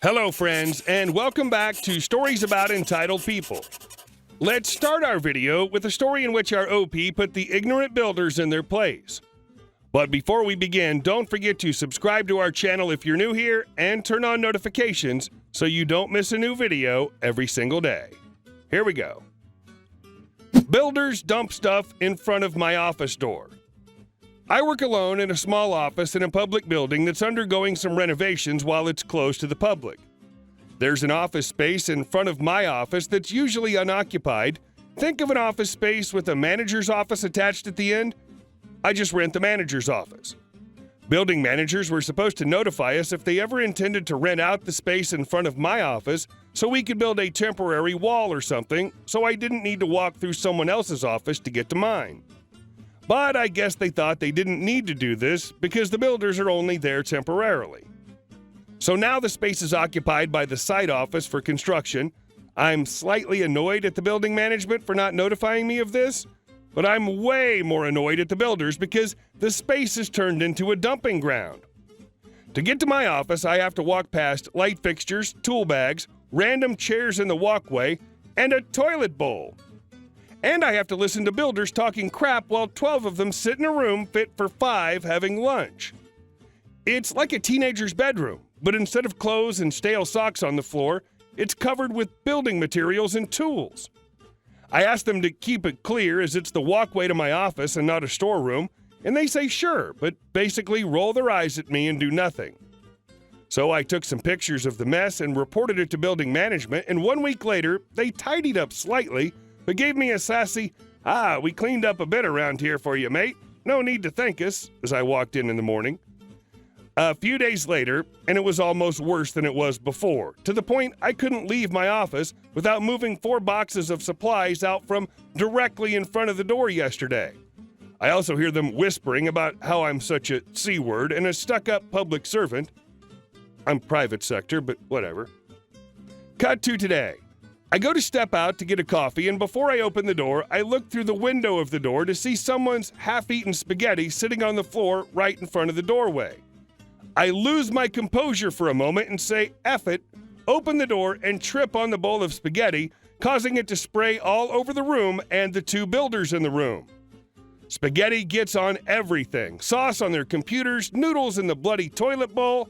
Hello, friends, and welcome back to Stories About Entitled People. Let's start our video with a story in which our OP put the ignorant builders in their place. But before we begin, don't forget to subscribe to our channel if you're new here and turn on notifications so you don't miss a new video every single day. Here we go. Builders dump stuff in front of my office door. I work alone in a small office in a public building that's undergoing some renovations while it's closed to the public. There's an office space in front of my office that's usually unoccupied. Think of an office space with a manager's office attached at the end. I just rent the manager's office. Building managers were supposed to notify us if they ever intended to rent out the space in front of my office so we could build a temporary wall or something, so I didn't need to walk through someone else's office to get to mine. But I guess they thought they didn't need to do this because the builders are only there temporarily. So now the space is occupied by the site office for construction. I'm slightly annoyed at the building management for not notifying me of this, but I'm way more annoyed at the builders because the space is turned into a dumping ground. To get to my office, I have to walk past light fixtures, tool bags, random chairs in the walkway, and a toilet bowl. And I have to listen to builders talking crap while 12 of them sit in a room fit for 5 having lunch. It's like a teenager's bedroom, but instead of clothes and stale socks on the floor, it's covered with building materials and tools. I asked them to keep it clear as it's the walkway to my office and not a storeroom, and they say sure, but basically roll their eyes at me and do nothing. So I took some pictures of the mess and reported it to building management, and 1 week later, they tidied up slightly, but gave me a sassy, we cleaned up a bit around here for you, mate. No need to thank us, as I walked in the morning. A few days later, and it was almost worse than it was before, to the point I couldn't leave my office without moving 4 boxes of supplies out from directly in front of the door yesterday. I also hear them whispering about how I'm such a C-word and a stuck-up public servant. I'm private sector, but whatever. Cut to today. I go to step out to get a coffee, and before I open the door, I look through the window of the door to see someone's half-eaten spaghetti sitting on the floor right in front of the doorway. I lose my composure for a moment and say, F it, open the door, and trip on the bowl of spaghetti, causing it to spray all over the room and the 2 builders in the room. Spaghetti gets on everything, sauce on their computers, noodles in the bloody toilet bowl.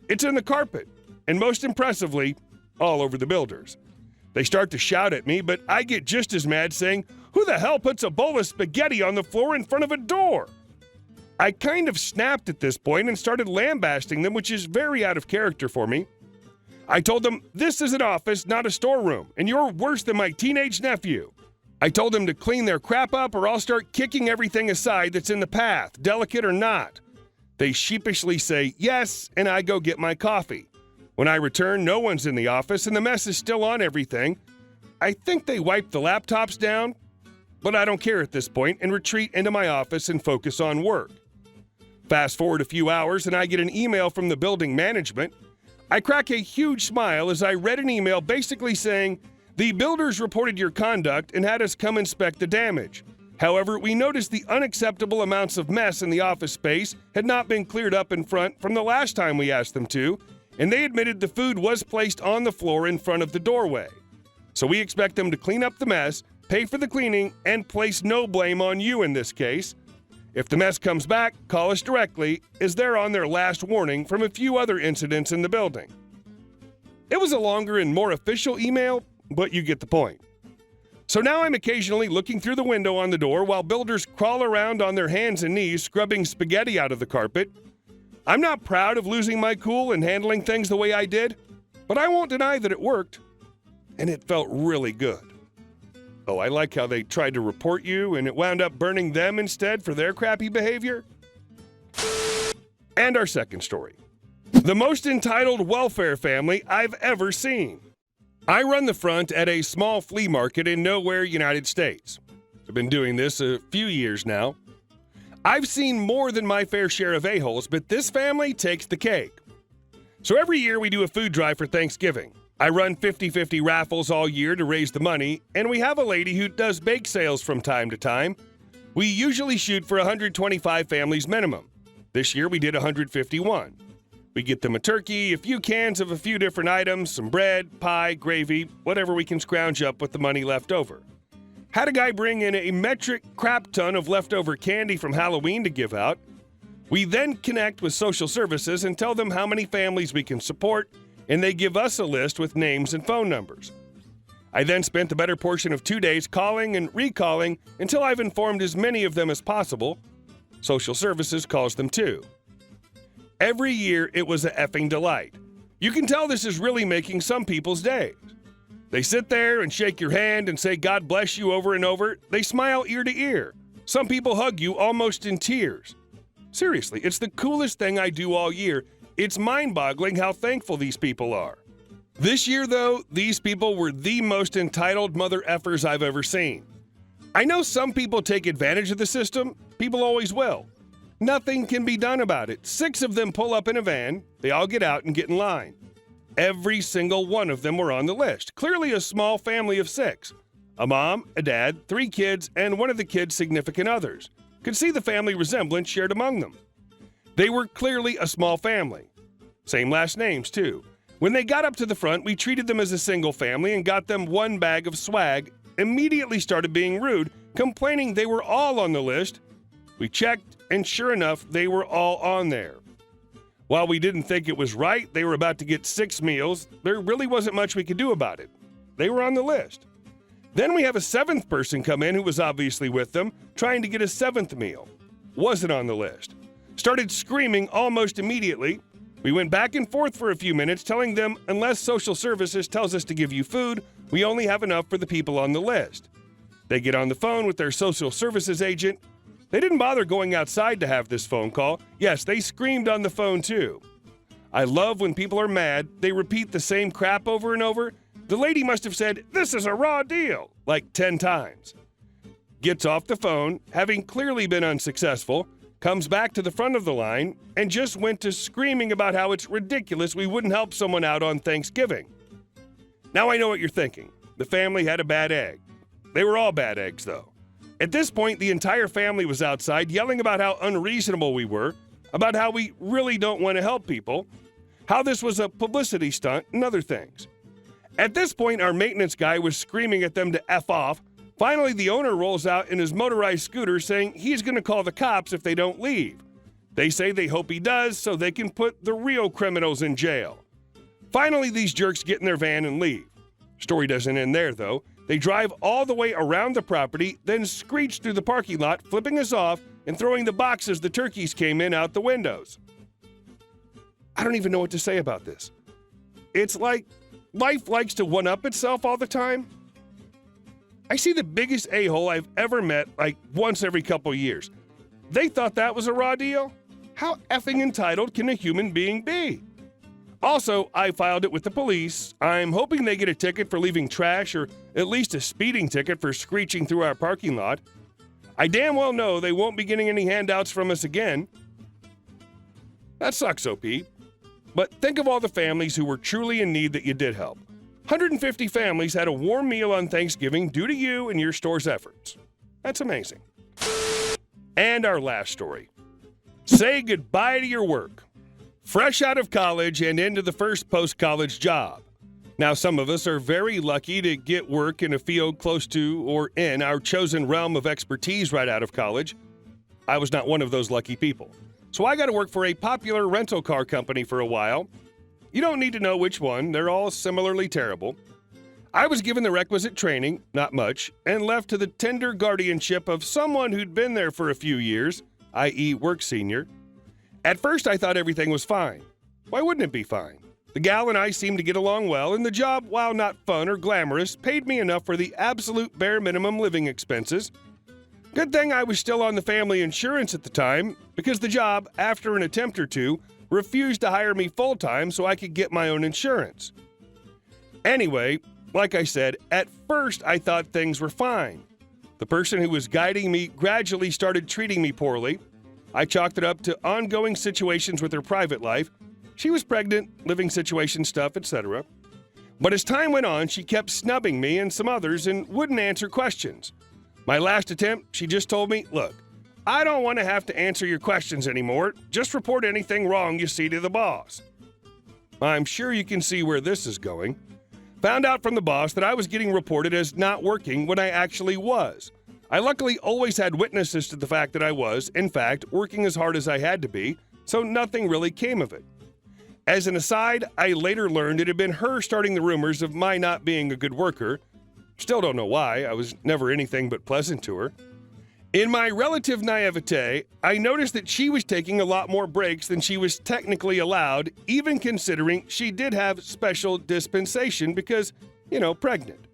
It's in the carpet, and most impressively, all over the builders. They start to shout at me, but I get just as mad saying, who the hell puts a bowl of spaghetti on the floor in front of a door? I kind of snapped at this point and started lambasting them, which is very out of character for me. I told them, this is an office, not a storeroom, and you're worse than my teenage nephew. I told them to clean their crap up or I'll start kicking everything aside that's in the path, delicate or not. They sheepishly say yes, and I go get my coffee. When I return, no one's in the office and the mess is still on everything. I think they wiped the laptops down, but I don't care at this point and retreat into my office and focus on work. Fast forward a few hours and I get an email from the building management. I crack a huge smile as I read an email basically saying, the builders reported your conduct and had us come inspect the damage. However, we noticed the unacceptable amounts of mess in the office space had not been cleared up in front from the last time we asked them to, and they admitted the food was placed on the floor in front of the doorway. So we expect them to clean up the mess, pay for the cleaning, and place no blame on you in this case. If the mess comes back, call us directly, as they're on their last warning from a few other incidents in the building. It was a longer and more official email, but you get the point. So now I'm occasionally looking through the window on the door while builders crawl around on their hands and knees scrubbing spaghetti out of the carpet. I'm not proud of losing my cool and handling things the way I did, but I won't deny that it worked, and it felt really good. Oh, I like how they tried to report you and it wound up burning them instead for their crappy behavior. And our second story. The most entitled welfare family I've ever seen. I run the front at a small flea market in nowhere, United States. I've been doing this a few years now. I've seen more than my fair share of a-holes, but this family takes the cake. So every year we do a food drive for Thanksgiving. I run 50-50 raffles all year to raise the money, and we have a lady who does bake sales from time to time. We usually shoot for 125 families minimum. This year we did 151. We get them a turkey, a few cans of a few different items, some bread, pie, gravy, whatever we can scrounge up with the money left over. Had a guy bring in a metric crap ton of leftover candy from Halloween to give out. We then connect with social services and tell them how many families we can support, and they give us a list with names and phone numbers. I then spent the better portion of 2 days calling and recalling until I've informed as many of them as possible. Social services calls them too. Every year, it was a effing delight. You can tell this is really making some people's days. They sit there and shake your hand and say God bless you over and over. They smile ear to ear. Some people hug you almost in tears. Seriously, it's the coolest thing I do all year. It's mind-boggling how thankful these people are. This year, though, these people were the most entitled mother effers I've ever seen. I know some people take advantage of the system. People always will. Nothing can be done about it. 6 of them pull up in a van. They all get out and get in line. Every single one of them were on the list. Clearly a small family of 6. A mom, a dad, 3 kids, and one of the kids' significant others. Could see the family resemblance shared among them. They were clearly a small family. Same last names, too. When they got up to the front, we treated them as a single family and got them 1 bag of swag, immediately started being rude, complaining they were all on the list. We checked, and sure enough, they were all on there. While we didn't think it was right, they were about to get 6 meals. There really wasn't much we could do about it. They were on the list. Then we have a 7th person come in who was obviously with them, trying to get a 7th meal. Wasn't on the list. Started screaming almost immediately. We went back and forth for a few minutes, telling them unless social services tells us to give you food, we only have enough for the people on the list. They get on the phone with their social services agent. They didn't bother going outside to have this phone call. Yes, they screamed on the phone too. I love when people are mad, they repeat the same crap over and over. The lady must have said, "This is a raw deal," like 10 times. Gets off the phone, having clearly been unsuccessful, comes back to the front of the line, and just went to screaming about how it's ridiculous we wouldn't help someone out on Thanksgiving. Now I know what you're thinking. The family had a bad egg. They were all bad eggs, though. At this point, the entire family was outside yelling about how unreasonable we were, about how we really don't want to help people, how this was a publicity stunt, and other things. At this point, our maintenance guy was screaming at them to F off. Finally, the owner rolls out in his motorized scooter saying he's going to call the cops if they don't leave. They say they hope he does so they can put the real criminals in jail. Finally, these jerks get in their van and leave. Story doesn't end there, though. They drive all the way around the property, then screech through the parking lot, flipping us off and throwing the boxes the turkeys came in out the windows. I don't even know what to say about this. It's like life likes to one-up itself all the time. I see the biggest a-hole I've ever met like once every couple years. They thought that was a raw deal? How effing entitled can a human being be? Also, I filed it with the police. I'm hoping they get a ticket for leaving trash or at least a speeding ticket for screeching through our parking lot. I damn well know they won't be getting any handouts from us again. That sucks, OP. But think of all the families who were truly in need that you did help. 150 families had a warm meal on Thanksgiving due to you and your store's efforts. That's amazing. And our last story. Say goodbye to your work. Fresh out of college and into the first post-college job. Now, some of us are very lucky to get work in a field close to or in our chosen realm of expertise right out of college. I was not one of those lucky people. So I got to work for a popular rental car company for a while. You don't need to know which one. They're all similarly terrible. I was given the requisite training, not much, and left to the tender guardianship of someone who'd been there for a few years, i.e. work senior. At first, I thought everything was fine. Why wouldn't it be fine? The gal and I seemed to get along well, and the job, while not fun or glamorous, paid me enough for the absolute bare minimum living expenses. Good thing I was still on the family insurance at the time, because the job, after an attempt or two, refused to hire me full-time so I could get my own insurance. Anyway, like I said, at first I thought things were fine. The person who was guiding me gradually started treating me poorly. I chalked it up to ongoing situations with her private life. She was pregnant, living situation stuff, etc. But as time went on, she kept snubbing me and some others and wouldn't answer questions. My last attempt, she just told me, "Look, I don't want to have to answer your questions anymore. Just report anything wrong you see to the boss. I'm sure you can see where this is going. Found out from the boss that I was getting reported as not working when I actually was. I luckily always had witnesses to the fact that I was, in fact, working as hard as I had to be, so nothing really came of it. As an aside, I later learned it had been her starting the rumors of my not being a good worker. Still don't know why, I was never anything but pleasant to her. In my relative naivete, I noticed that she was taking a lot more breaks than she was technically allowed, even considering she did have special dispensation because, pregnant.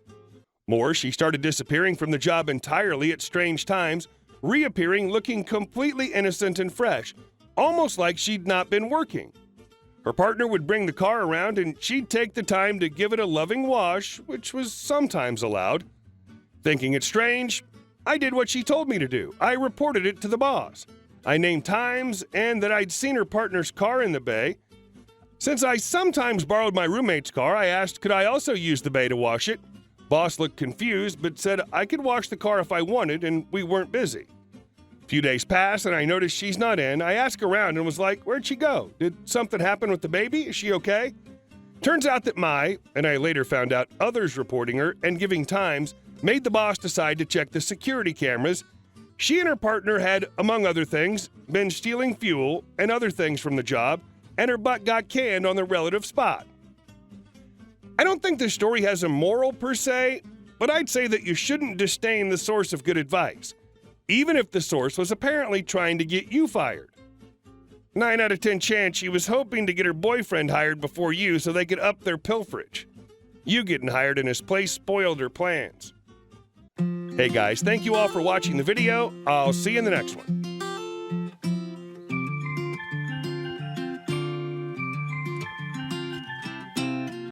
More, she started disappearing from the job entirely at strange times, reappearing looking completely innocent and fresh, almost like she'd not been working. Her partner would bring the car around and she'd take the time to give it a loving wash, which was sometimes allowed. Thinking it strange, I did what she told me to do. I reported it to the boss. I named times and that I'd seen her partner's car in the bay. Since I sometimes borrowed my roommate's car, I asked could I also use the bay to wash it. Boss looked confused but said I could wash the car if I wanted and we weren't busy. A few days passed and I noticed she's not in. I asked around and was like, where'd she go? Did something happen with the baby? Is she okay? Turns out that and I later found out others reporting her and giving times, made the boss decide to check the security cameras. She and her partner had, among other things, been stealing fuel and other things from the job, and her butt got canned on the relative spot. I don't think this story has a moral per se, but I'd say that you shouldn't disdain the source of good advice, even if the source was apparently trying to get you fired. 9 out of 10 chance she was hoping to get her boyfriend hired before you so they could up their pilferage. You getting hired in his place spoiled her plans. Hey guys, thank you all for watching the video. I'll see you in the next one.